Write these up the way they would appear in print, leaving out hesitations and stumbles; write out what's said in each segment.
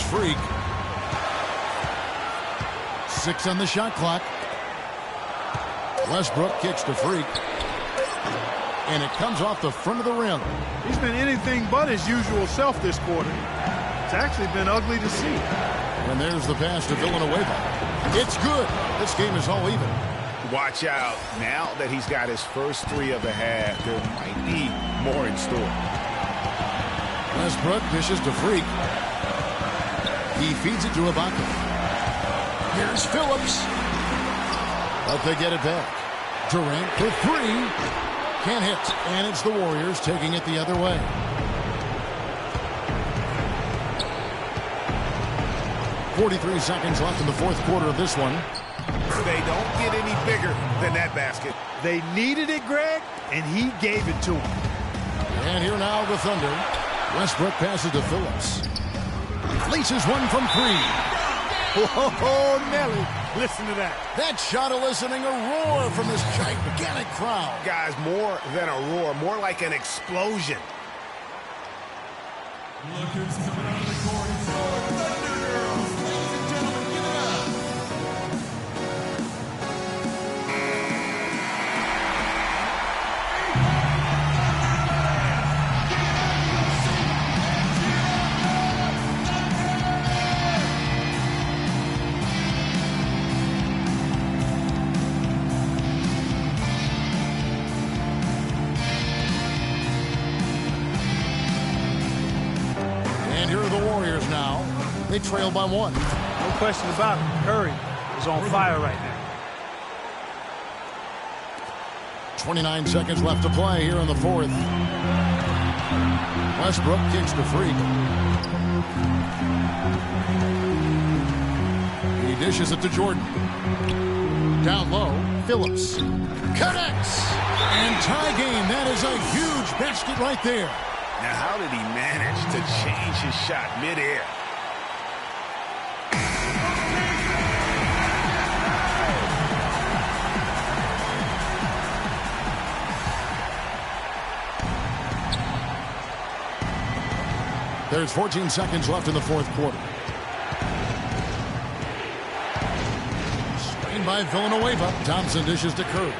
Freak. 6 on the shot clock. Westbrook kicks to Freak. And it comes off the front of the rim. He's been anything but his usual self this quarter. It's actually been ugly to see. And there's the pass to Villanueva. It's good. This game is all even. Watch out. Now that he's got his first 3 of the half, there might be more in store. Westbrook dishes to Freak. He feeds it to Ibaka. Here's Phillips. But they get it back. Durant for 3. Can't hit. And it's the Warriors taking it the other way. .43 seconds left in the fourth quarter of this one. They don't get any bigger than that basket. They needed it, Greg, and he gave it to them. And here now the Thunder. Westbrook passes to Phillips. Laces one from 3. Whoa, Nelly. Listen to that. That shot eliciting a roar from this gigantic crowd. Guys, more than a roar, more like an explosion. Look who's coming out of the court. It's your Thunder Girls. Ladies and gentlemen, give it up. And here are the Warriors now. They trail by 1. No question about it. Curry is on fire right now. 29 seconds left to play here in the fourth. Westbrook kicks to Freak. He dishes it to Jordan. Down low, Phillips. Connects! And tie game. That is a huge basket right there. Now, how did he manage to change his shot midair? There's 14 seconds left in the fourth quarter. Screen by Villanueva. Thompson dishes to Curry.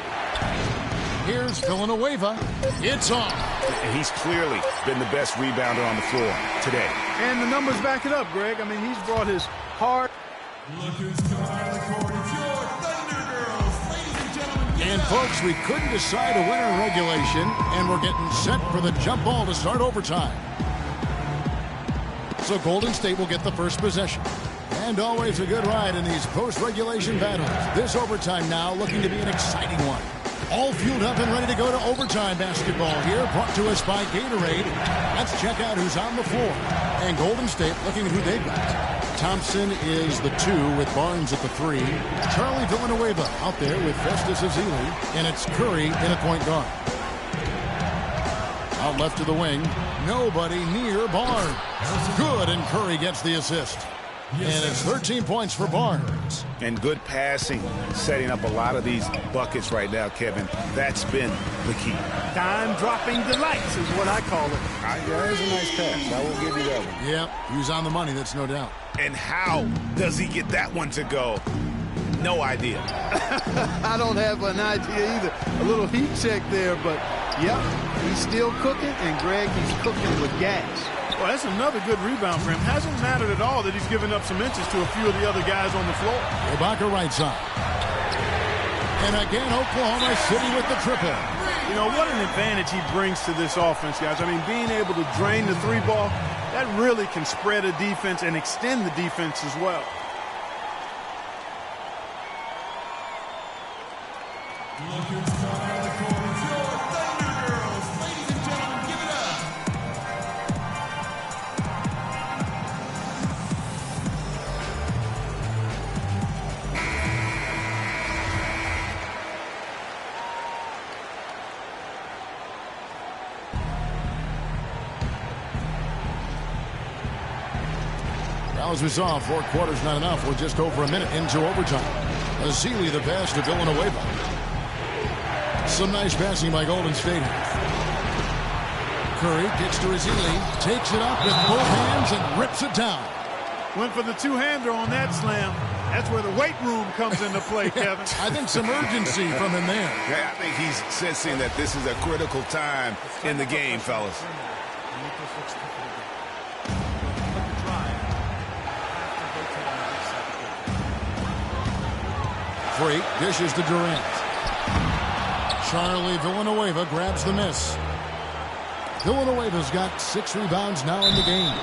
Here's Villanueva. It's off. He's clearly been the best rebounder on the floor today. And the numbers back it up, Greg. I mean, he's brought his heart. Look who's coming out of the court. It's your Thunder Girls. Ladies and gentlemen, And folks, we couldn't decide a winner in regulation, and we're getting set for the jump ball to start overtime. So Golden State will get the first possession. And always a good ride in these post-regulation battles. This overtime now looking to be an exciting one. All fueled up and ready to go to overtime basketball here, brought to us by Gatorade. Let's check out who's on the floor. And Golden State looking at who they've got. Thompson is the 2 with Barnes at the 3. Charlie Villanueva out there with Festus Ezeli. And it's Curry in a point guard. Out left to the wing. Nobody near Barnes. Good, and Curry gets the assist. And it's 13 points for Barnes. And good passing, setting up a lot of these buckets right now, Kevin. That's been the key. Dime-dropping delights is what I call it. That is a nice pass. I will give you that one. Yep, he's on the money, that's no doubt. And how does he get that one to go? No idea. I don't have an idea either. A little heat check there, but, yep, he's still cooking, and Greg, he's cooking with gas. Well, that's another good rebound for him. Hasn't mattered at all that he's given up some inches to a few of the other guys on the floor. Ibaka right side. And again, Oklahoma City with the triple. You know, what an advantage he brings to this offense, guys. I mean, being able to drain the 3-ball, that really can spread a defense and extend the defense as well. look who's coming out of the court. It's your Thunder Girls. Ladies and gentlemen, give it up. Now, as we saw, 4 quarters not enough. We're just over a minute into overtime. Ezeli the pass to Villanueva. Some nice passing by Golden State. Curry kicks to Ezeli, takes it up with both hands and rips it down. Went for the two-hander on that slam. That's where the weight room comes into play, Kevin. I think some urgency from him there. Yeah, I think he's sensing that this is a critical time in the game, fellas. Freak dishes to Durant. Charlie Villanueva grabs the miss. Villanueva's got 6 rebounds now in the game.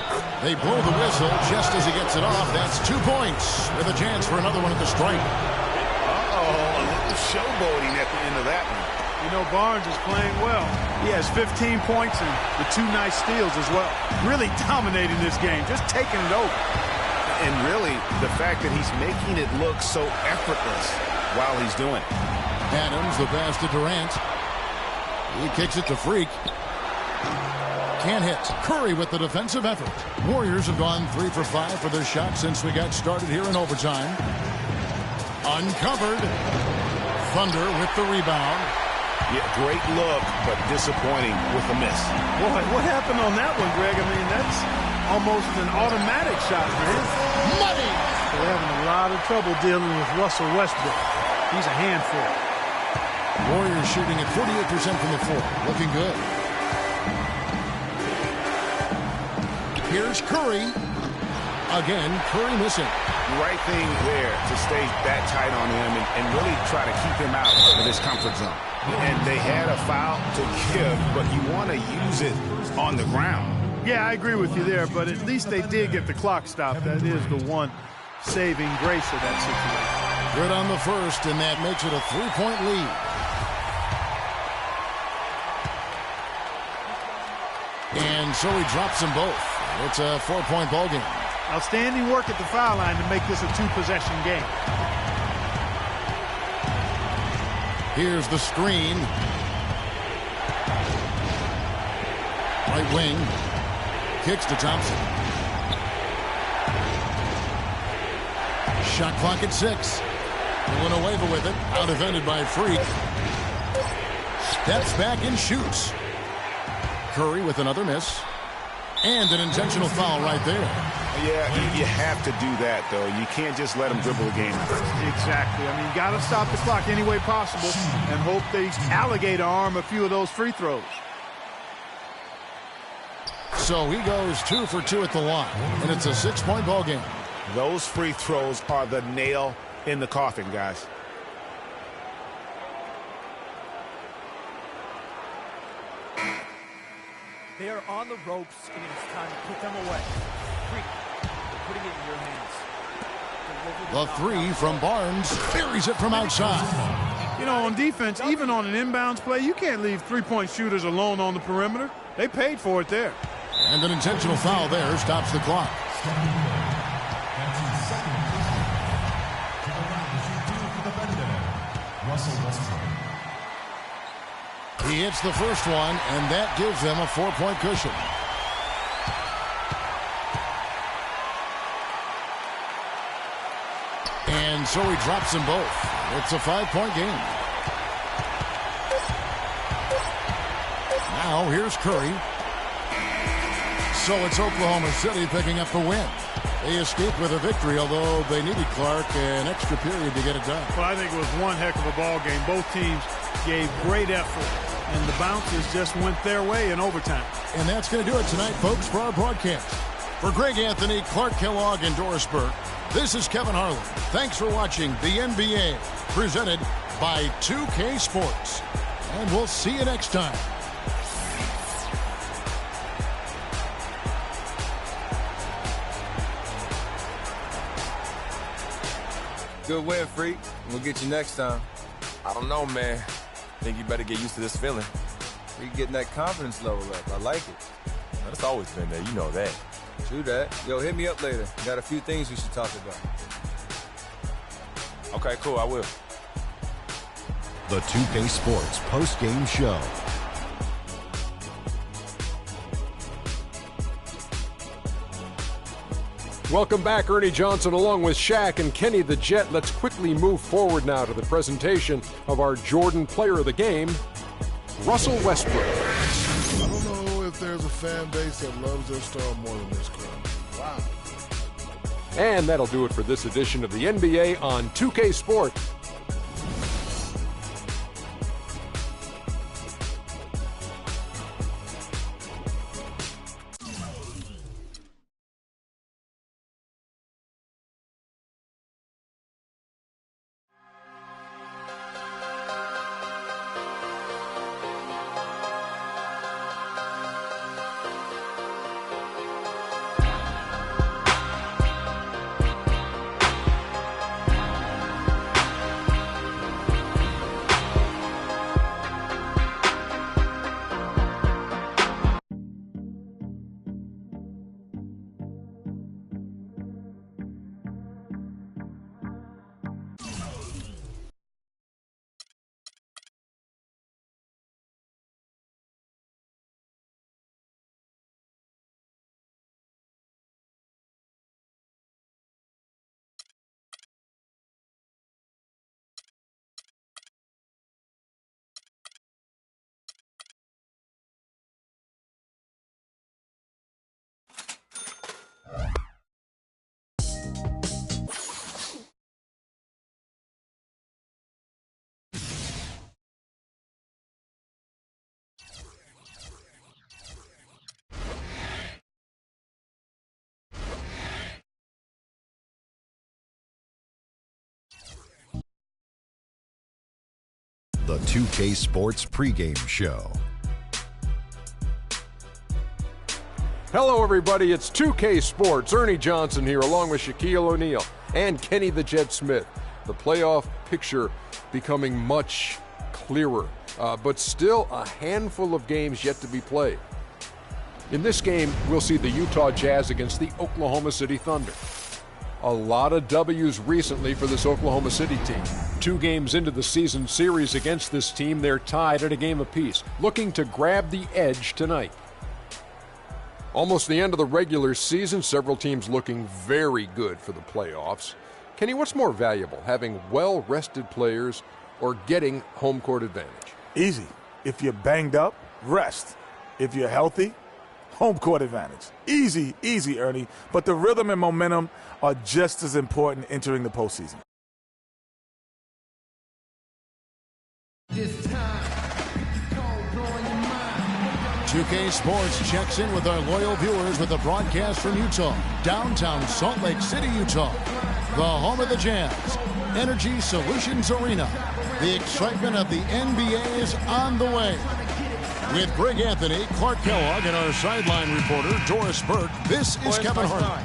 They blow the whistle just as he gets it off. That's 2 points with a chance for another one at the stripe. Uh-oh, a little showboating at the end of that one. You know, Barnes is playing well. He has 15 points and the 2 nice steals as well. Really dominating this game, just taking it over. And really, the fact that he's making it look so effortless while he's doing it. Adams, the pass to Durant. He kicks it to Freak. Can't hit. Curry with the defensive effort. Warriors have gone 3 for 5 for their shot since we got started here in overtime. Uncovered. Thunder with the rebound. Yeah, great look, but disappointing with the miss. Boy, what happened on that one, Greg? I mean, that's almost an automatic shot for him. Money! They're having a lot of trouble dealing with Russell Westbrook. He's a handful. Warriors shooting at 48% from the floor. Looking good. Here's Curry. Again, Curry missing. Right thing there to stay that tight on him and really try to keep him out of his comfort zone. And they had a foul to give, but you want to use it on the ground. Yeah, I agree with you there, but at least they did get the clock stopped. That is the one saving grace of that situation. Good on the first, and that makes it a 3-point lead. And so he drops them both. It's a 4-point ball game. Outstanding work at the foul line to make this a 2-possession game. Here's the screen. Right wing. Kicks to Thompson. Shot clock at 6. Villanueva with it. Out defended by Freak. Steps back and shoots. Curry with another miss. And an intentional foul right there. Yeah, you have to do that, though. You can't just let him dribble a game. Exactly. I mean, you got to stop the clock any way possible and hope they alligator arm a few of those free throws. So he goes 2 for 2 at the line, and it's a 6-point ball game. Those free throws are the nail in the coffin, guys. They are on the ropes, and it's time to put them away. Freak, putting it in your hands. The 3 from Barnes buries it from outside. You know, on defense, even on an inbounds play, you can't leave three-point shooters alone on the perimeter. They paid for it there. And an intentional foul there stops the clock. He hits the first one, and that gives them a 4-point cushion. And so he drops them both. It's a 5-point game. Now here's Curry. So it's Oklahoma City picking up the win. They escaped with a victory, although they needed Clark an extra period to get it done. Well, I think it was one heck of a ball game. Both teams gave great effort, and the bounces just went their way in overtime. And that's going to do it tonight, folks, for our broadcast. For Greg Anthony, Clark Kellogg, and Doris Burke, this is Kevin Harlan. Thanks for watching the NBA, presented by 2K Sports. And we'll see you next time. Good win, Freak. We'll get you next time. I don't know, man. Think you better get used to this feeling. We getting that confidence level up. I like it. It's always been there. You know that. True that. Yo, hit me up later. Got a few things we should talk about. Okay, cool. I will. The 2K Sports post-game show. Welcome back, Ernie Johnson, along with Shaq and Kenny the Jet. Let's quickly move forward now to the presentation of our Jordan Player of the Game, Russell Westbrook. I don't know if there's a fan base that loves their star more than this crowd. Wow. And that'll do it for this edition of the NBA on 2K Sports. The 2K Sports pregame show. Hello, everybody. It's 2K Sports. Ernie Johnson here, along with Shaquille O'Neal and Kenny the Jet Smith. The playoff picture becoming much clearer, but still a handful of games yet to be played. In this game, we'll see the Utah Jazz against the Oklahoma City Thunder. A lot of W's recently for this Oklahoma City team. 2 games into the season series against this team, they're tied at a game apiece, looking to grab the edge tonight. Almost the end of the regular season, several teams looking very good for the playoffs. Kenny, what's more valuable, having well-rested players or getting home court advantage? Easy. If you're banged up, rest. If you're healthy, home court advantage. Easy, easy, Ernie. But the rhythm and momentum are just as important entering the postseason. 2K Sports checks in with our loyal viewers with a broadcast from Utah, downtown Salt Lake City, Utah, the home of the Jazz, Energy Solutions Arena. The excitement of the NBA is on the way. With Greg Anthony, Clark Kellogg, and our sideline reporter, Doris Burke, this is Kevin Hart.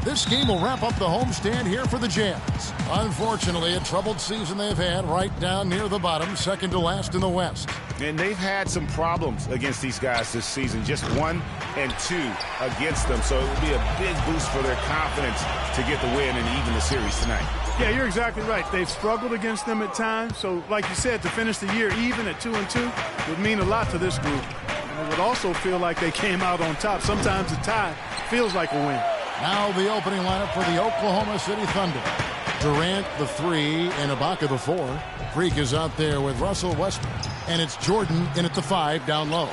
This game will wrap up the homestand here for the Jazz. Unfortunately, a troubled season they've had right down near the bottom, second to last in the West. And they've had some problems against these guys this season, just 1 and 2 against them. So it will be a big boost for their confidence to get the win and even the series tonight. Yeah, you're exactly right. They've struggled against them at times. So, like you said, to finish the year even at 2-2 would mean a lot to this group. And it would also feel like they came out on top. Sometimes a tie feels like a win. Now the opening lineup for the Oklahoma City Thunder. Durant, the 3, and Ibaka, the 4. Freak is out there with Russell Westbrook. And it's Jordan in at the 5 down low.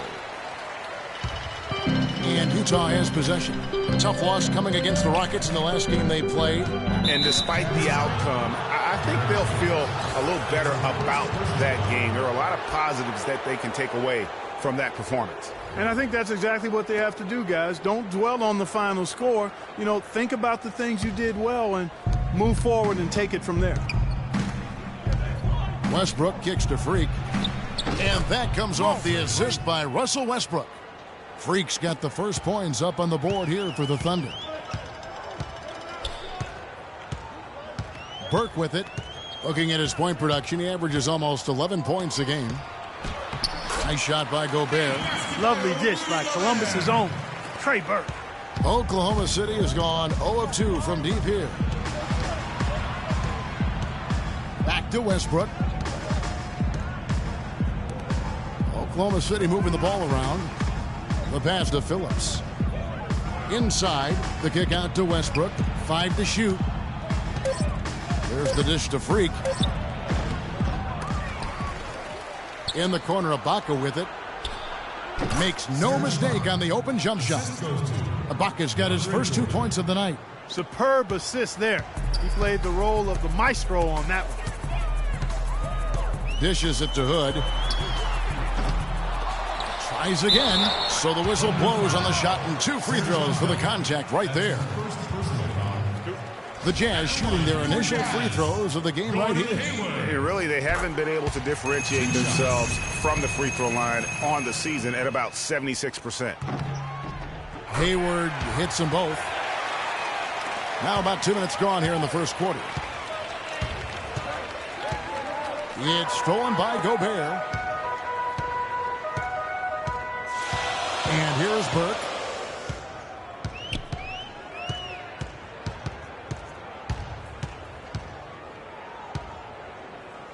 And Utah has possession. Tough loss coming against the Rockets in the last game they played. And despite the outcome, I think they'll feel a little better about that game. There are a lot of positives that they can take away from that performance. And I think that's exactly what they have to do, guys. Don't dwell on the final score. You know, think about the things you did well and move forward and take it from there. Westbrook kicks to Freak. And that comes off the assist by Russell Westbrook. Freak's got the first points up on the board here for the Thunder. Burke with it. Looking at his point production, he averages almost 11 points a game. Nice shot by Gobert. Lovely dish by Columbus's own Trey Burke. Oklahoma City has gone 0 of 2 from deep here. Back to Westbrook. Oklahoma City moving the ball around. The pass to Phillips. Inside, the kick out to Westbrook. 5 to shoot. There's the dish to Freak. In the corner, Ibaka with it. Makes no mistake on the open jump shot. Ibaka's got his first 2 points of the night. Superb assist there. He played the role of the maestro on that one. Dishes it to Hood. Tries again. So the whistle blows on the shot and 2 free throws for the contact right there. The Jazz shooting their initial free throws of the game right here. They haven't been able to differentiate themselves from the free throw line on the season at about 76%. Hayward hits them both. Now about 2 minutes gone here in the first quarter. It's stolen by Gobert. And here's Burke.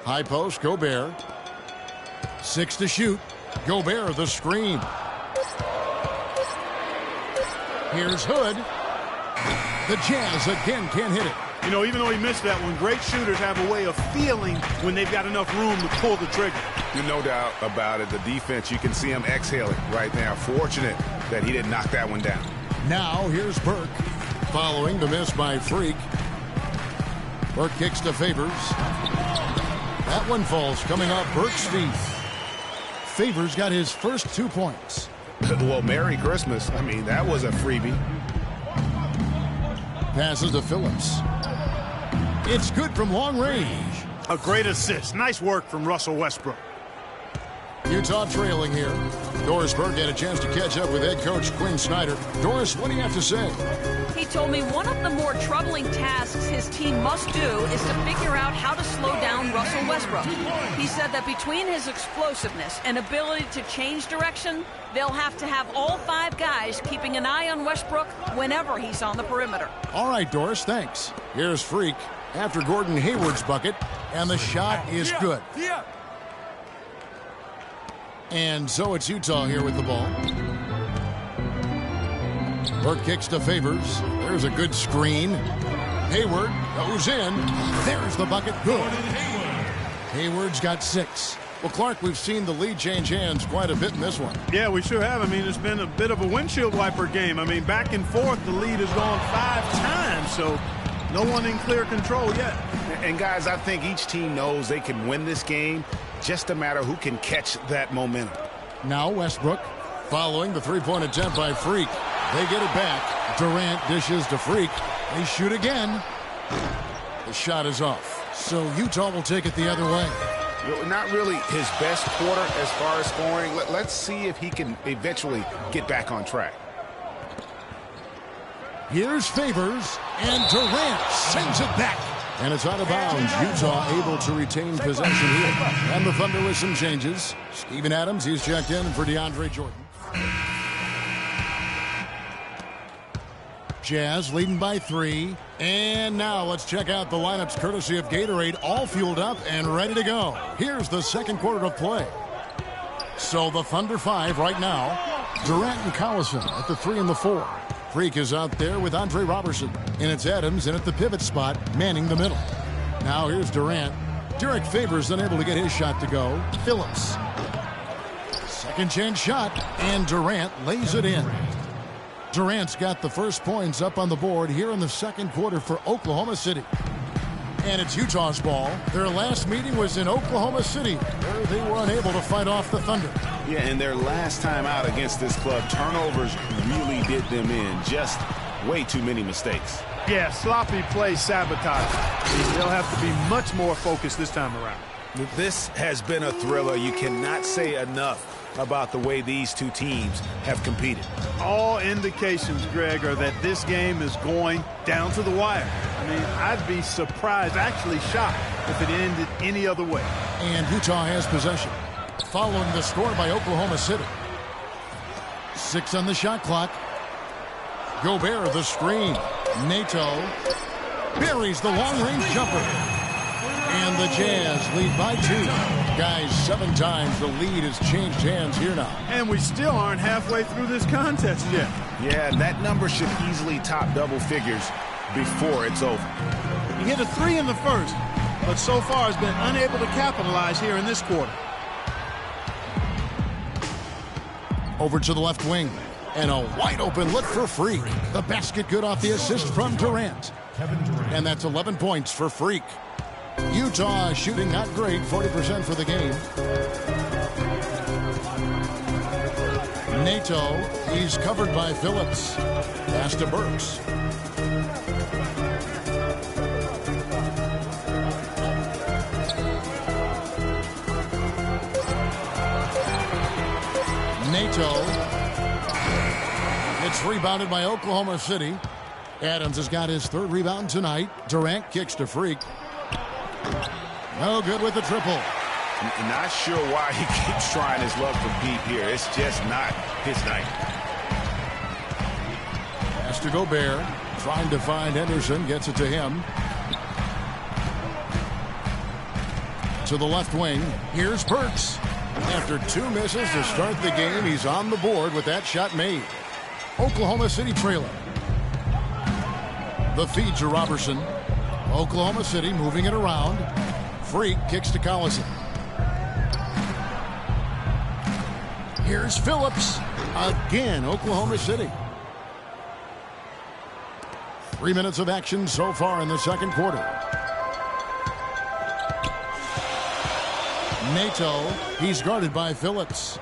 High post, Gobert. 6 to shoot. Gobert, the screen. Here's Hood. The Jazz again can't hit it. You know, even though he missed that one, great shooters have a way of feeling when they've got enough room to pull the trigger. No doubt about it. The defense, you can see him exhaling right now. Fortunate that he didn't knock that one down. Now here's Burke. Following the miss by Freak. Burke kicks to Favors. That one falls coming off Burke's feet. Favors got his first 2 points. Well, Merry Christmas. I mean, that was a freebie. Passes to Phillips. It's good from long range. A great assist. Nice work from Russell Westbrook. Utah trailing here. Doris Burke had a chance to catch up with head coach Quinn Snyder. Doris, what do you have to say? He told me one of the more troubling tasks his team must do is to figure out how to slow down Russell Westbrook. He said that between his explosiveness and ability to change direction, they'll have to have all 5 guys keeping an eye on Westbrook whenever he's on the perimeter. All right, Doris, thanks. Here's Freak after Gordon Hayward's bucket, and the shot is good. And so it's Utah here with the ball. Burke kicks to Favors. There's a good screen. Hayward goes in. There's the bucket. Good. Hayward's got 6. Well, Clark, we've seen the lead change hands quite a bit in this one. Yeah, we sure have. I mean, it's been a bit of a windshield wiper game. I mean, back and forth, the lead has gone 5 times, so no one in clear control yet. And, guys, I think each team knows they can win this game. Just a matter who can catch that momentum. Now Westbrook following the 3-point attempt by Freak. They get it back. Durant dishes to Freak. They shoot again. The shot is off. So Utah will take it the other way. Not really his best quarter as far as scoring. Let's see if he can eventually get back on track. Here's Favors, and Durant sends it back. And it's out of bounds. Utah able to retain possession here. And the Thunder with some changes. Steven Adams, he's checked in for DeAndre Jordan. Jazz leading by 3. And now let's check out the lineups courtesy of Gatorade, all fueled up and ready to go. Here's the second quarter of play. So the Thunder 5 right now. Durant and Collison at the 3 and the 4. Freak is out there with Andre Robertson. And it's Adams in at the pivot spot, manning the middle. Now here's Durant. Derek Favors unable to get his shot to go. Phillips. Second chance shot, and Durant lays it in. Durant's got the first points up on the board here in the second quarter for Oklahoma City. And it's Utah's ball. Their last meeting was in Oklahoma City, where they were unable to fight off the Thunder. Yeah, and their last time out against this club, turnovers really did them in. Just way too many mistakes. Yeah, sloppy play sabotage. They'll have to be much more focused this time around. This has been a thriller. You cannot say enough about the way these two teams have competed. All indications, Greg, are that this game is going down to the wire. I mean, I'd be surprised, actually shocked, if it ended any other way. And Utah has possession. Following the score by Oklahoma City. 6 on the shot clock. Gobert, the screen. Nato buries the long-range jumper. And the Jazz lead by 2. Guys, 7 times the lead has changed hands here now. And we still aren't halfway through this contest yet. Yeah, that number should easily top double figures before it's over. He hit a 3 in the first, but so far has been unable to capitalize here in this quarter. Over to the left wing. And a wide open look for Freak. The basket good off the assist from Durant. And that's 11 points for Freak. Utah shooting not great, 40% for the game. Nato, he's covered by Phillips. Pass to Burks. Nato. It's rebounded by Oklahoma City. Adams has got his third rebound tonight. Durant kicks to Freak. No good with the triple. I'm not sure why he keeps trying his luck from deep here. It's just not his night. Has to Gobert. Trying to find Henderson. Gets it to him. To the left wing. Here's Burks. After 2 misses to start the game, he's on the board with that shot made. Oklahoma City trailer. The feed to Robertson. Oklahoma City moving it around. Freak kicks to Collison. Here's Phillips. Again, Oklahoma City. 3 minutes of action so far in the second quarter. Nato, he's guarded by Phillips.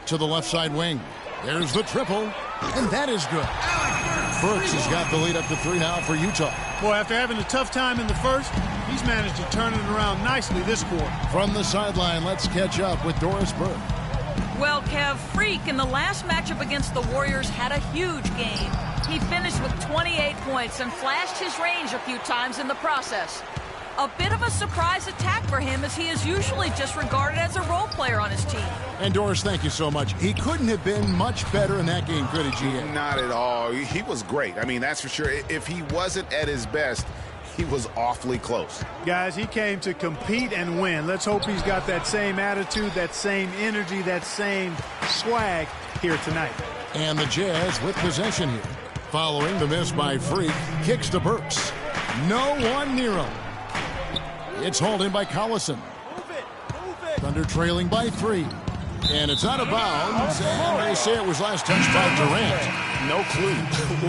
To the left side wing. There's the triple, and that is good. Burks has got the lead up to 3 now for Utah. Boy, after having a tough time in the first, he's managed to turn it around nicely this quarter. From the sideline, let's catch up with Doris Burke. Well, Kev, Freak in the last matchup against the Warriors had a huge game. He finished with 28 points and flashed his range a few times in the process. A bit of a surprise attack for him, as he is usually just regarded as a role player on his team. And Doris, thank you so much. He couldn't have been much better in that game, could he, GA? Not at all. He was great. I mean, that's for sure. If he wasn't at his best, he was awfully close. Guys, he came to compete and win. Let's hope he's got that same attitude, that same energy, that same swag here tonight. And the Jazz with possession here. Following the miss by Freak, kicks to Burks. No one near him. It's hauled in by Collison. Thunder trailing by 3. And it's out of bounds, and they say it was last touched by Durant. No clue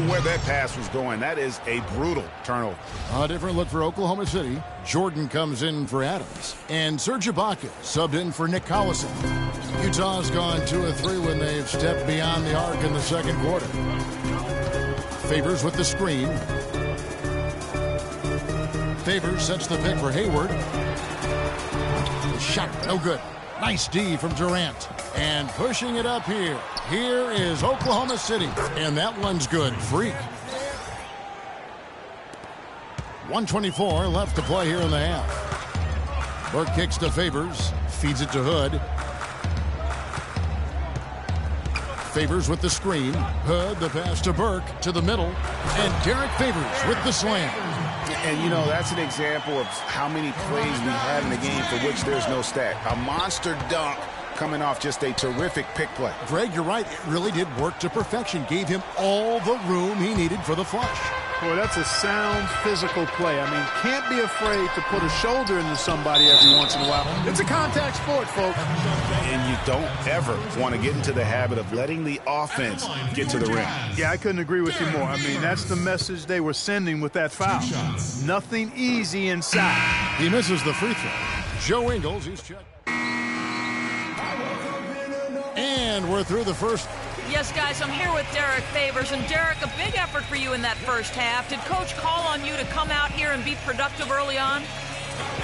where that pass was going. That is a brutal turnover. A different look for Oklahoma City. Jordan comes in for Adams. And Serge Ibaka subbed in for Nick Collison. Utah's gone 2 of 3 when they've stepped beyond the arc in the second quarter. Favors with the screen. Favors sets the pick for Hayward. The shot, no good. Nice D from Durant. And pushing it up here. Here is Oklahoma City. And that one's good. Freak. 1:24 left to play here in the half. Burke kicks to Favors. Feeds it to Hood. Favors with the screen. Hood, the pass to Burke, to the middle. And Derek Favors with the slam. And, you know, that's an example of how many plays we have in the game for which there's no stat. A monster dunk coming off just a terrific pick play. Greg, you're right. It really did work to perfection. Gave him all the room he needed for the flush. Boy, that's a sound physical play. I mean, can't be afraid to put a shoulder into somebody every once in a while. It's a contact sport, folks. And you don't ever want to get into the habit of letting the offense get to the rim. Yeah, I couldn't agree with you more. I mean, that's the message they were sending with that foul. Nothing easy inside. He misses the free throw. Joe Ingles, he's checked. And we're through the first. Yes, guys, I'm here with Derek Favors. And Derek, a big effort for you in that first half. Did Coach call on you to come out here and be productive early on?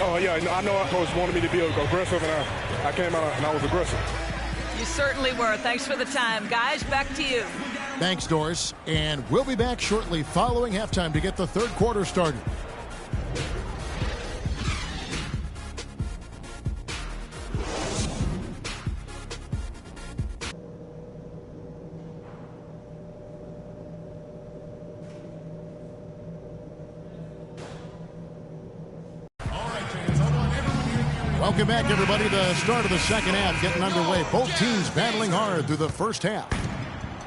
Oh, yeah, I know our coach wanted me to be aggressive, and I came out and I was aggressive. You certainly were. Thanks for the time. Guys, back to you. Thanks, Doris. And we'll be back shortly following halftime to get the third quarter started. Welcome back, everybody. The start of the second half getting underway. Both teams battling hard through the first half.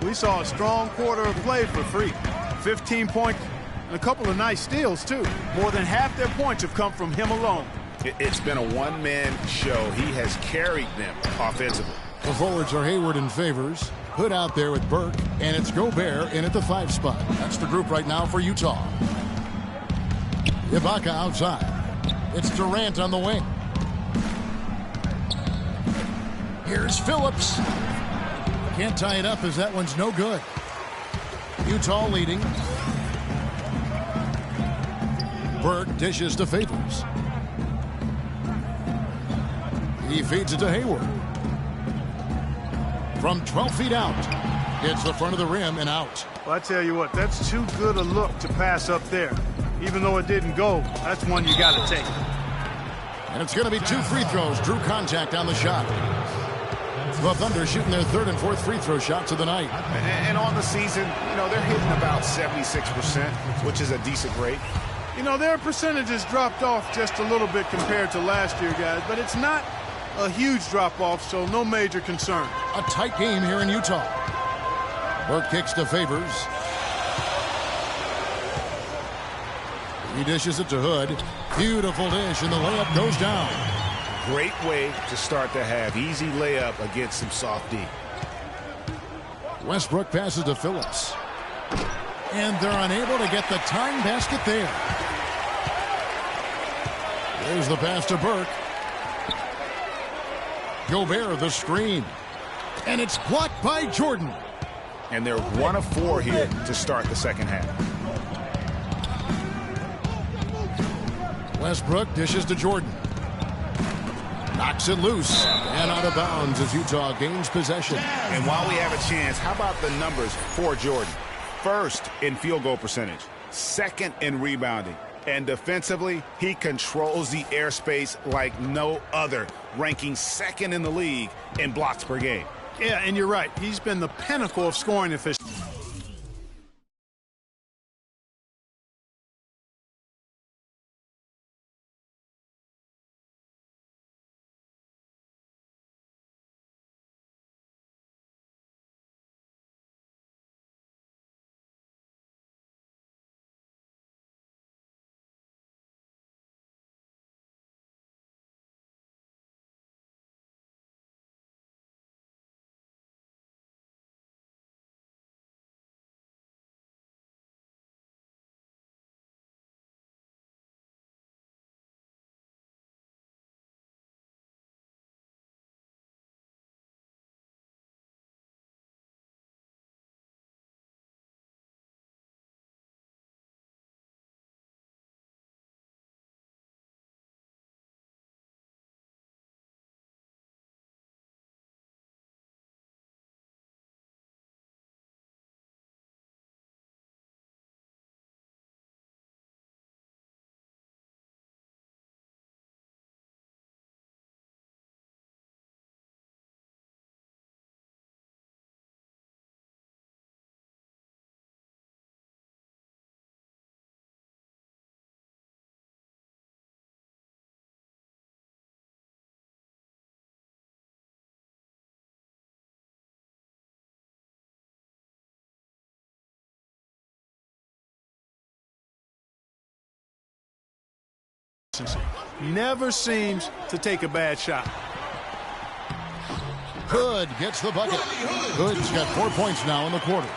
We saw a strong quarter of play for Freak. 15 points and a couple of nice steals, too. More than half their points have come from him alone. It's been a one-man show. He has carried them offensively. The forwards are Hayward and Favors. Hood out there with Burke, and it's Gobert in at the 5 spot. That's the group right now for Utah. Ibaka outside. It's Durant on the wing. Here's Phillips. Can't tie it up as that one's no good. Utah leading. Burke dishes to Favors. He feeds it to Hayward. From 12 feet out, hits the front of the rim and out. Well, I tell you what, that's too good a look to pass up there. Even though it didn't go, that's one you got to take. And it's going to be 2 free throws. Drew contact on the shot. The Thunder shooting their 3rd and 4th free throw shots of the night. And on the season, they're hitting about 76%, which is a decent rate. Their percentages dropped off just a little bit compared to last year, guys, but it's not a huge drop-off, so no major concern. A tight game here in Utah. Burke kicks to Favors. He dishes it to Hood. Beautiful dish, and the layup goes down. Great way to start the half. Easy layup against some soft D. Westbrook passes to Phillips. And they're unable to get the tying basket there. There's the pass to Burke. Gobert the screen. And it's blocked by Jordan. And they're 1 of 4 here to start the second half. Westbrook dishes to Jordan. Knocks it loose and out of bounds as Utah gains possession. And while we have a chance, how about the numbers for Jordan? 1st in field goal percentage, 2nd in rebounding, and defensively, he controls the airspace like no other, ranking 2nd in the league in blocks per game. Yeah, and you're right. He's been the pinnacle of scoring efficiency. Never seems to take a bad shot. Hood gets the bucket. Hood's got 4 points now in the quarter.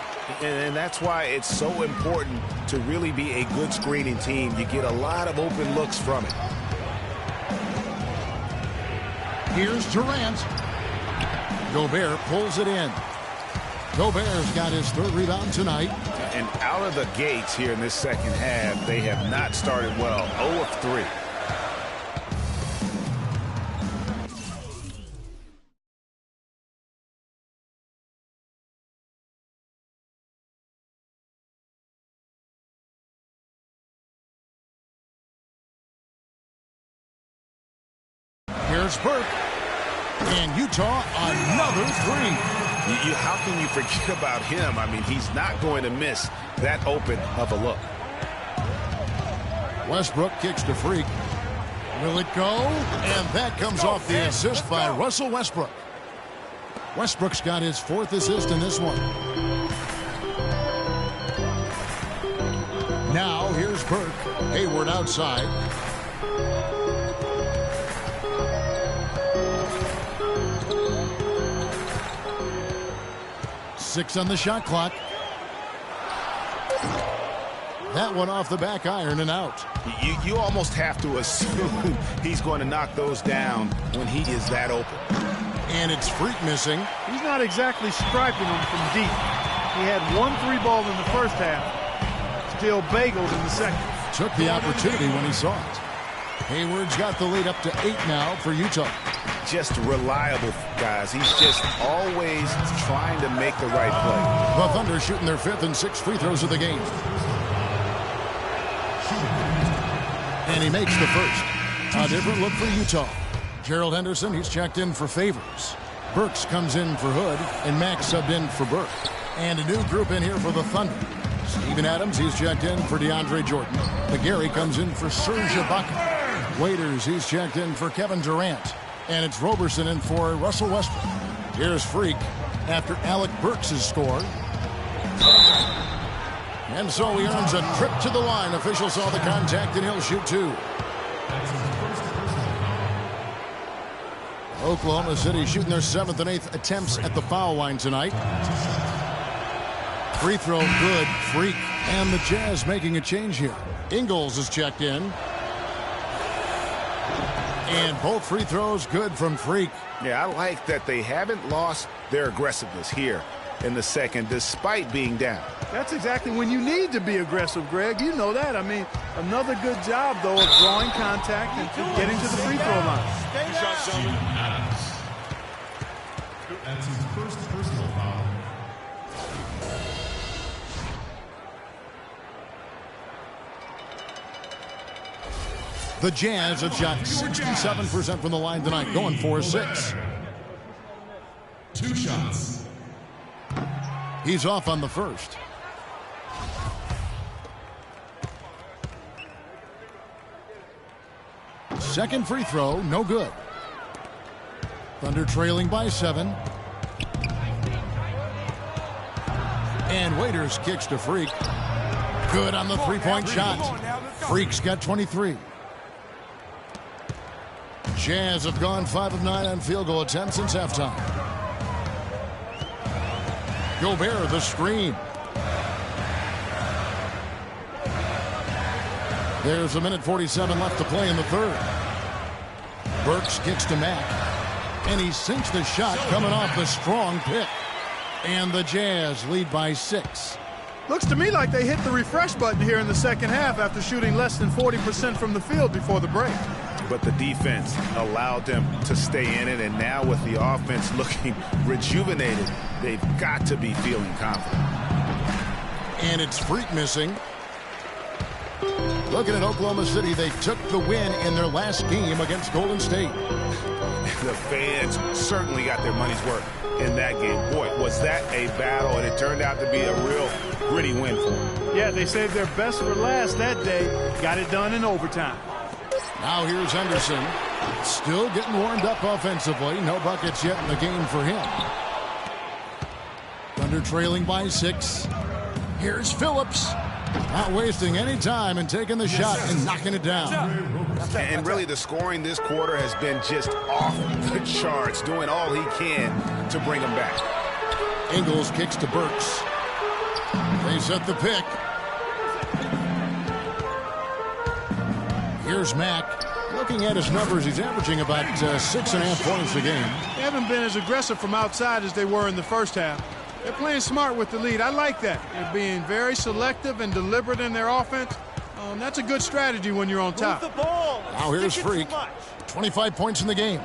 And that's why it's so important to really be a good screening team. You get a lot of open looks from it. Here's Durant. Gobert pulls it in. Gobert's got his 3rd rebound tonight. And out of the gates here in this second half, they have not started well. 0 of 3. Here's Burke. And Utah, another 3. How can you forget about him? I mean, he's not going to miss that open of a look. Westbrook kicks to Freak. Will it go? And that comes off the assist by Russell Westbrook. Westbrook's got his 4th assist in this one. Now here's Burke. Hayward outside. 6 on the shot clock. That one off the back iron and out. You almost have to assume he's going to knock those down when he is that open. And it's Freak missing. He's not exactly striping them from deep. He had 1 3-ball in the first half. Still bagels in the second. Took the opportunity when he saw it. Hayward's got the lead up to 8 now for Utah. Just reliable, guys. He's just always trying to make the right play. The Thunder shooting their 5th and 6th free throws of the game. And he makes the first. A different look for Utah. Gerald Henderson, he's checked in for Favors. Burks comes in for Hood, and Max subbed in for Burke. And a new group in here for the Thunder. Steven Adams, he's checked in for DeAndre Jordan. McGarry comes in for Serge Ibaka. Waiters, he's checked in for Kevin Durant. And it's Roberson in for Russell Westbrook. Here's Freak after Alec Burks has scored. And so he earns a trip to the line. Officials saw the contact, and he'll shoot 2. Oklahoma City shooting their 7th and 8th attempts at the foul line tonight. Free throw good, Freak. And the Jazz making a change here. Ingles is checked in. And both free throws good from Freak. Yeah, I like that they haven't lost their aggressiveness here in the second, despite being down. That's exactly when you need to be aggressive, Greg. You know that. I mean, another good job, though, of drawing contact and getting to the free throw line. That's his first personal foul. The Jazz have shot 67% from the line tonight, going 4-6. 2 shots. He's off on the first. Second free throw, no good. Thunder trailing by 7. And Waiters kicks to Freak. Good on the three-point shot. Freak's got 23. Jazz have gone 5 of 9 on field goal attempts since halftime. Gobert, the screen. There's 1:47 left to play in the third. Burks kicks to Mack. And he sinks the shot coming off the strong pick. And the Jazz lead by 6. Looks to me like they hit the refresh button here in the second half after shooting less than 40% from the field before the break. But the defense allowed them to stay in it, and now with the offense looking rejuvenated, they've got to be feeling confident. And it's Freak missing. Looking at Oklahoma City, they took the win in their last game against Golden State. The fans certainly got their money's worth in that game. Boy, was that a battle, and it turned out to be a real gritty win for them. Yeah, they saved their best for last that day. Got it done in overtime. Now here's Henderson. Still getting warmed up offensively. No buckets yet in the game for him. Thunder trailing by 6. Here's Phillips. Not wasting any time and taking the shot and knocking it down. And really the scoring this quarter has been just off the charts, doing all he can to bring them back. Ingles kicks to Burks. They set the pick. Here's Mack. Looking at his numbers, he's averaging about 6.5 points a game. They haven't been as aggressive from outside as they were in the first half. They're playing smart with the lead. I like that. They're being very selective and deliberate in their offense. That's a good strategy when you're on top. Move the ball. Now here's Freak. 25 points in the game.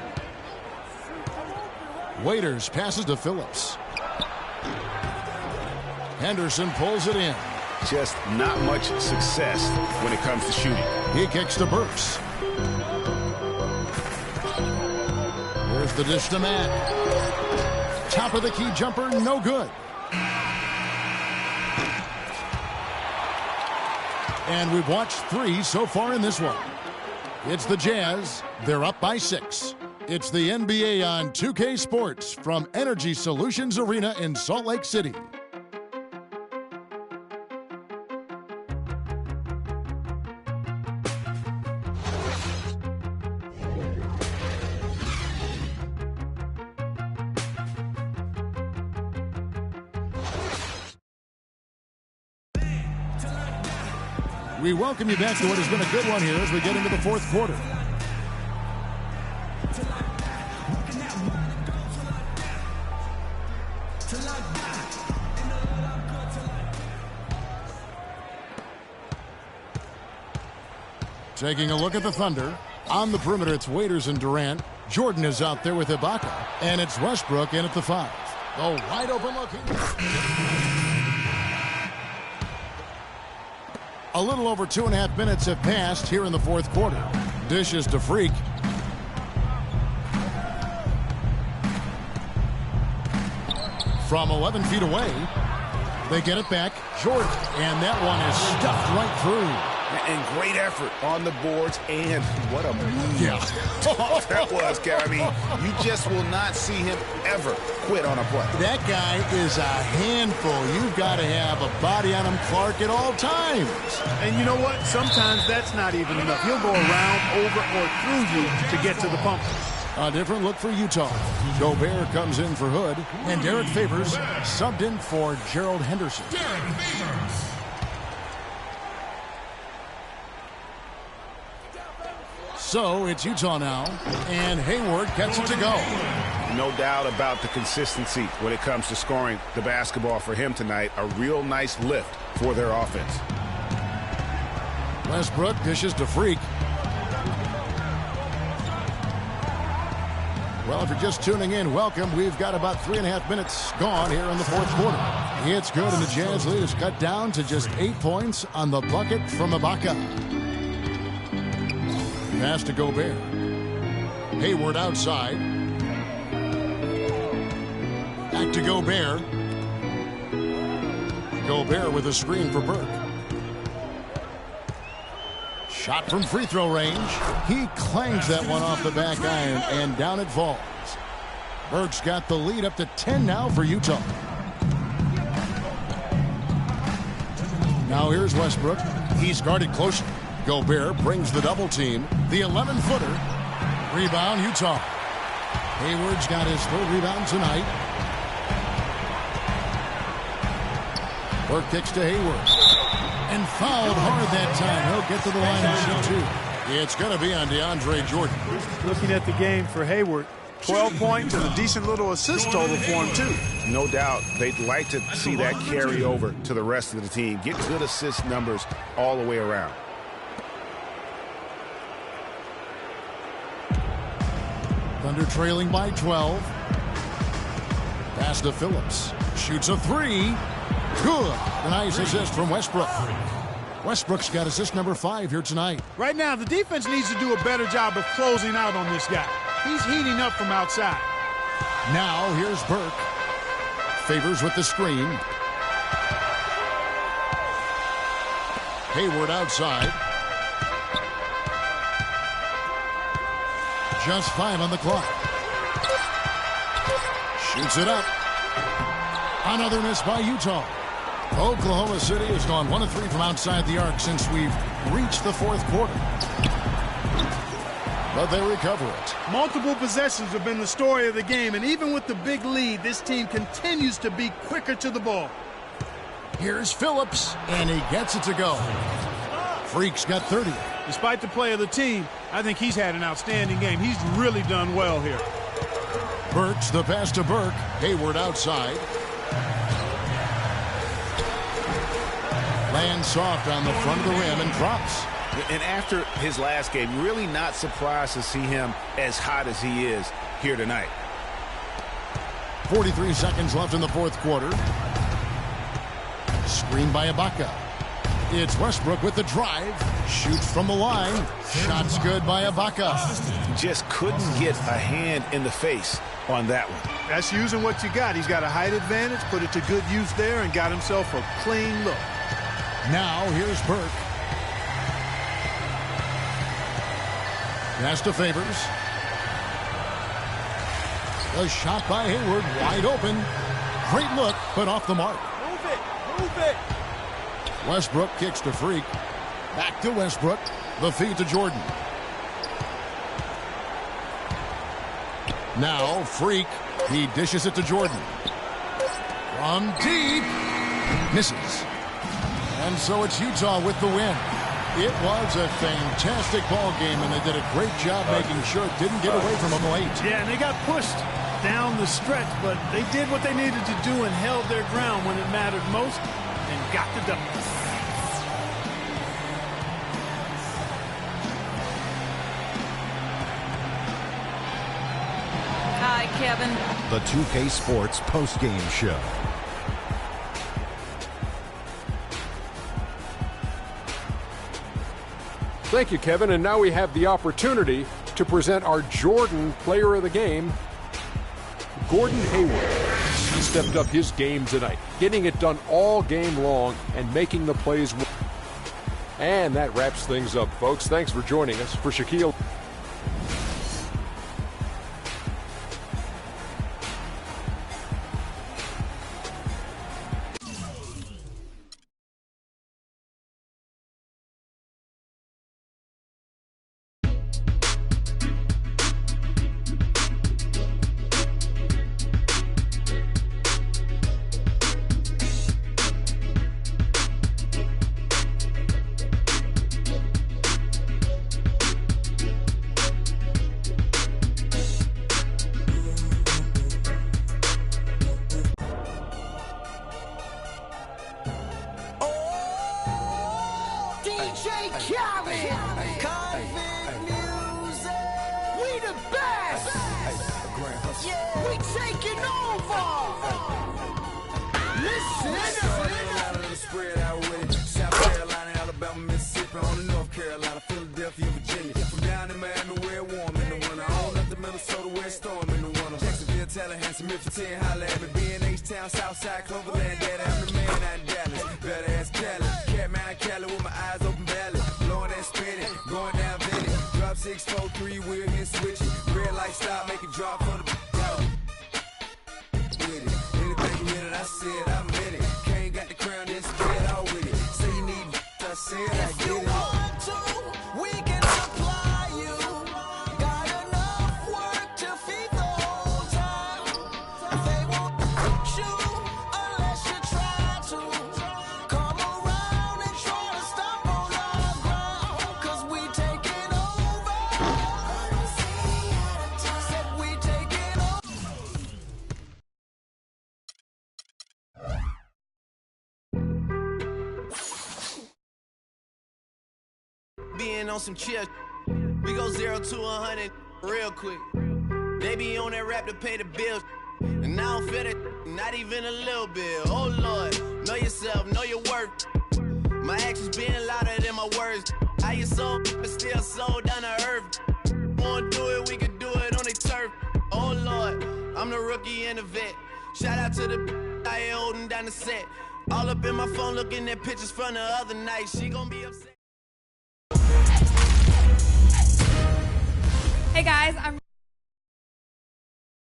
Waiters passes to Phillips. Henderson pulls it in. Just not much success when it comes to shooting. He kicks to Burks. Here's the dish to Mack. Top of the key jumper, no good. And we've watched 3 so far in this one. It's the Jazz. They're up by 6. It's the NBA on 2K Sports from Energy Solutions Arena in Salt Lake City. We welcome you back to what has been a good one here as we get into the fourth quarter. Taking a look at the Thunder. On the perimeter, it's Waiters and Durant. Jordan is out there with Ibaka. And it's Westbrook in at the 5. Oh, wide open looking. A little over 2.5 minutes have passed here in the fourth quarter. Dishes to Freak. From 11 feet away, they get it back. Jordan, and that one is stuffed right through. And great effort on the boards, and what a move. Yeah. That was, Gary. I mean, you just will not see him ever quit on a play. That guy is a handful. You've got to have a body on him, Clark, at all times. And you know what? Sometimes that's not even enough. He'll go around, over, or through you to get to the pump. A different look for Utah. Gobert comes in for Hood, and Derek Favors subbed in for Gerald Henderson. Derek Favors. So it's Utah now, and Hayward gets it to go. No doubt about the consistency when it comes to scoring the basketball for him tonight. A real nice lift for their offense. Westbrook dishes to Freak. Well, if you're just tuning in, welcome. We've got about 3.5 minutes gone here in the fourth quarter. It's good, and the Jazz lead is cut down to just 8 points on the bucket from Ibaka. Pass to Gobert. Hayward outside. Back to Gobert. Gobert with a screen for Burke. Shot from free throw range. He clangs that one off the back iron, and down it falls. Burke's got the lead up to 10 now for Utah. Now here's Westbrook. He's guarded closely. Gobert brings the double team. The 11-footer. Rebound, Utah. Hayward's got his third rebound tonight. Burke kicks to Hayward. And fouled hard that time. He'll get to the line and shoot two. It's going to be on DeAndre Jordan. Looking at the game for Hayward, 12 points and a decent little assist total for him, too. No doubt they'd like to see that carry over to the rest of the team. Get good assist numbers all the way around. Thunder trailing by 12. Pass to Phillips. Shoots a three. Good. A nice assist from Westbrook. Westbrook's got assist number 5 here tonight. Right now, the defense needs to do a better job of closing out on this guy. He's heating up from outside. Now here's Burke. Favors with the screen. Hayward outside. Just 5 on the clock. Shoots it up. Another miss by Utah. Oklahoma City has gone 1 of 3 from outside the arc since we've reached the fourth quarter. But they recover it. Multiple possessions have been the story of the game, and even with the big lead, this team continues to be quicker to the ball. Here's Phillips, and he gets it to go. Freak's got 30. Despite the play of the team, I think he's had an outstanding game. He's really done well here. Burks the pass to Burke. Hayward outside. Lands soft on the front of the rim and drops. And after his last game, really not surprised to see him as hot as he is here tonight. 43 seconds left in the fourth quarter. Screen by Ibaka. It's Westbrook with the drive. Shoots from the line. Shot's good by Ibaka. Just couldn't get a hand in the face on that one. That's using what you got. He's got a height advantage, put it to good use there, and got himself a clean look. Now here's Burke. Pass to Favors. A shot by Hayward, wide open. Great look, but off the mark. Move it, move it. Westbrook kicks to Freak. Back to Westbrook. The feed to Jordan. Now Freak. He dishes it to Jordan. From deep. Misses. And so it's Utah with the win. It was a fantastic ball game, and they did a great job making sure it didn't get away from them late. Yeah, and they got pushed down the stretch, but they did what they needed to do and held their ground when it mattered most and got the W. Hi, Kevin. The 2K Sports postgame show. Thank you, Kevin. And now we have the opportunity to present our Jordan Player of the Game, Gordon Hayward. He stepped up his game tonight, getting it done all game long and making the plays. And that wraps things up, folks. Thanks for joining us. For Shaquille. Being on some chill, we go 0 to 100 real quick. They be on that rap to pay the bills, and I don't feel it, not even a little bit. Oh Lord, know yourself, know your worth. My actions being louder than my words. How you so, but still so down to earth. Wanna do it, we can do it on the turf. Oh Lord, I'm the rookie and the vet. Shout out to the I ain't holding down the set. All up in my phone looking at pictures from the other night. She gonna be upset. Hey guys, I'm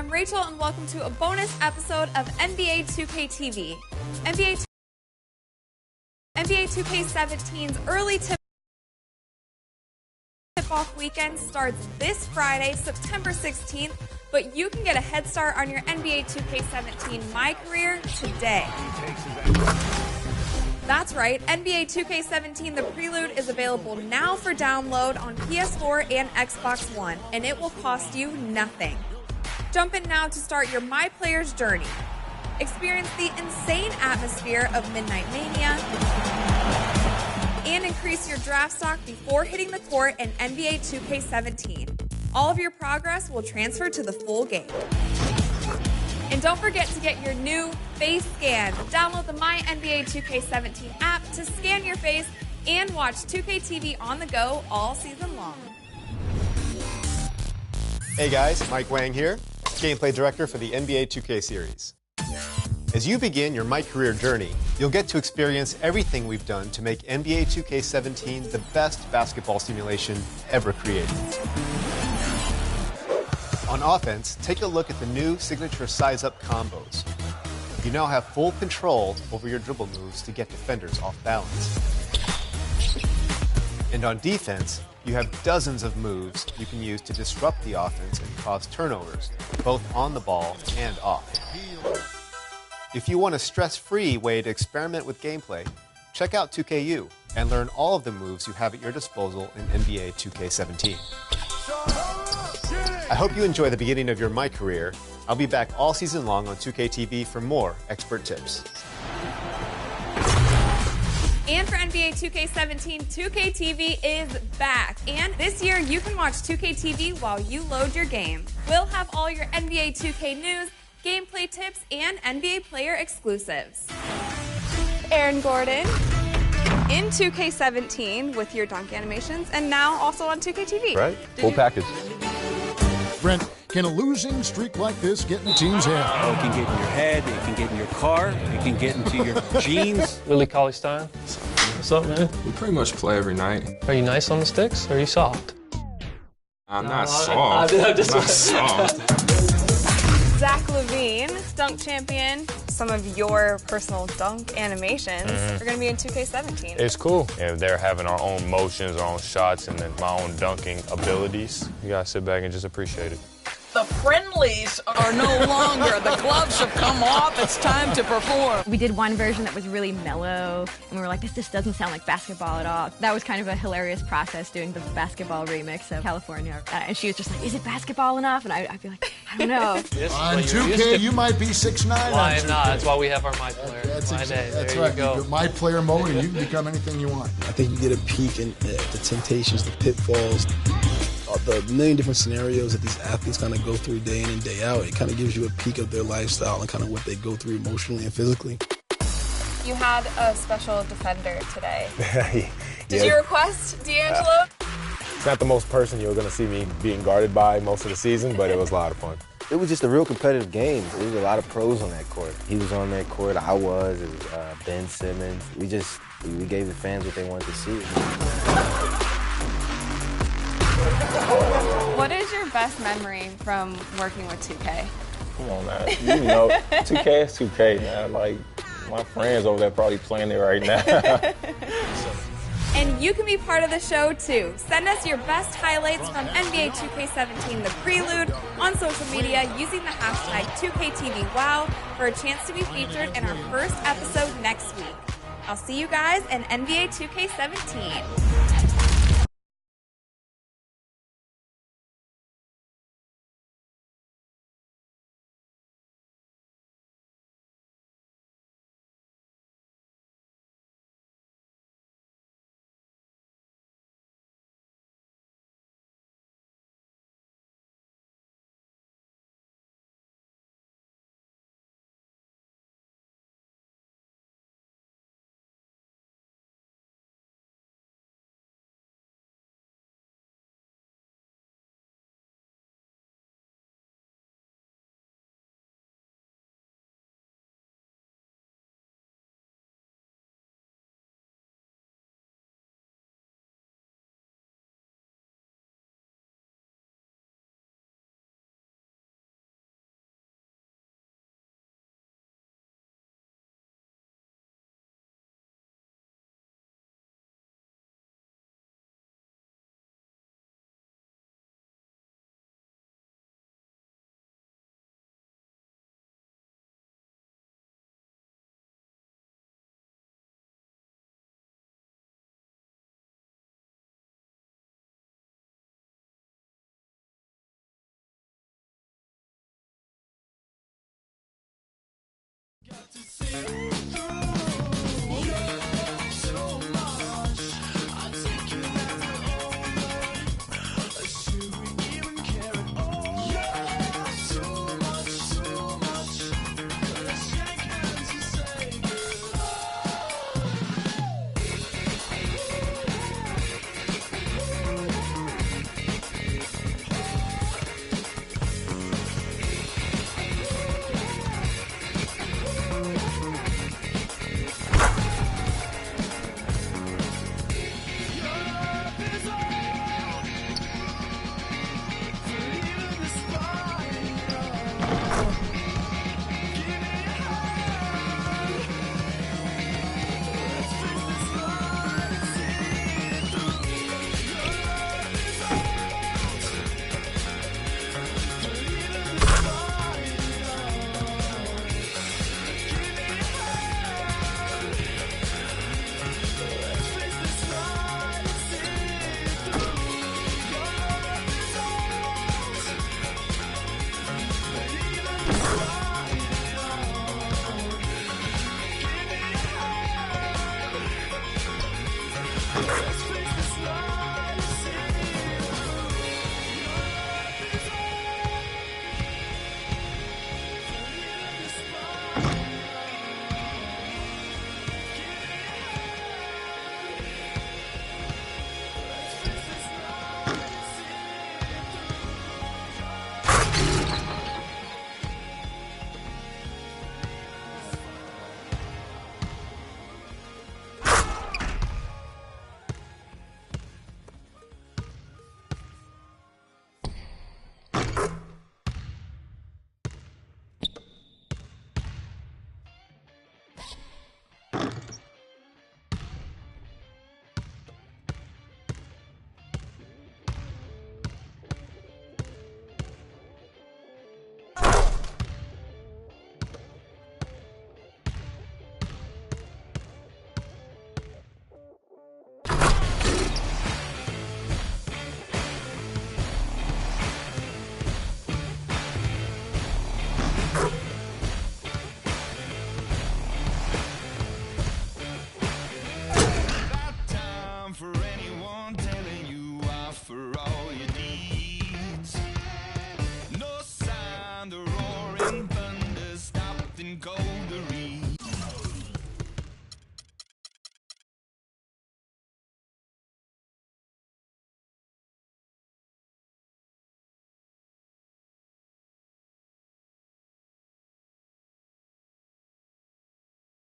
Rachel and welcome to a bonus episode of NBA 2K TV. NBA 2K17's early tip-off weekend starts this Friday, September 16th, but you can get a head start on your NBA 2K17 My Career today. That's right, NBA 2K17 The Prelude is available now for download on PS4 and Xbox One, and it will cost you nothing. Jump in now to start your My Player's journey. Experience the insane atmosphere of Midnight Mania, and increase your draft stock before hitting the court in NBA 2K17. All of your progress will transfer to the full game. And don't forget to get your new face scan. Download the My NBA 2K17 app to scan your face and watch 2K TV on the go all season long. Hey guys, Mike Wang here, Gameplay Director for the NBA 2K series. As you begin your My Career journey, you'll get to experience everything we've done to make NBA 2K17 the best basketball simulation ever created. On offense, take a look at the new signature size-up combos. You now have full control over your dribble moves to get defenders off balance. And on defense, you have dozens of moves you can use to disrupt the offense and cause turnovers, both on the ball and off. If you want a stress-free way to experiment with gameplay, Check out 2KU and learn all of the moves you have at your disposal in NBA 2K17. I hope you enjoy the beginning of your My Career. I'll be back all season long on 2K TV for more expert tips. And for NBA 2K17, 2K TV is back. And this year, you can watch 2K TV while you load your game. We'll have all your NBA 2K news, gameplay tips, and NBA player exclusives. Aaron Gordon in 2K17 with your dunk animations, and now also on 2K TV. Right, full package. Brent, can a losing streak like this get in the team's head? Oh, it can get in your head, it can get in your car, it can get into your jeans. Willie Cauley-Stein. What's up, man? We pretty much play every night. Are you nice on the sticks, or are you soft? I'm not soft. I'm not soft. Zach LaVine, dunk champion. Some of your personal dunk animations are going to be in 2K17. It's cool. And they're having our own motions, our own shots, and then my own dunking abilities. You got to sit back and just appreciate it. The friendlies are no longer. The gloves have come off. It's time to perform. We did one version that was really mellow, and we were like, this just doesn't sound like basketball at all. That was kind of a hilarious process, doing the basketball remix of California. And she was just like, is it basketball enough? And I'd be like, I don't know. On 2K, you might be 6'9". Why not? That's why we have our My Player. That's there right. you go. My Player mode, and you can become anything you want. I think you get a peek in the temptations, the pitfalls, the million different scenarios that these athletes kind of go through day in and day out. It kind of gives you a peek of their lifestyle and kind of what they go through emotionally and physically. You had a special defender today. Yeah. Did you request D'Angelo? It's not the most person you're going to see me being guarded by most of the season, but it was a lot of fun. It was just a real competitive game. There was a lot of pros on that court. He was on that court, I was, it was Ben Simmons. We gave the fans what they wanted to see. What is your best memory from working with 2K? Come on, man. You know, 2K is 2K, man. Like, my friends over there probably playing it right now. And you can be part of the show, too. Send us your best highlights from NBA 2K17 The Prelude on social media using the hashtag 2KTVWow for a chance to be featured in our first episode next week. I'll see you guys in NBA 2K17. Got to see through. Yeah, so much. I'll take you over. Should we even care at all? Yeah, so much, so much. Let's shake hands and say goodbye. Let's face this love.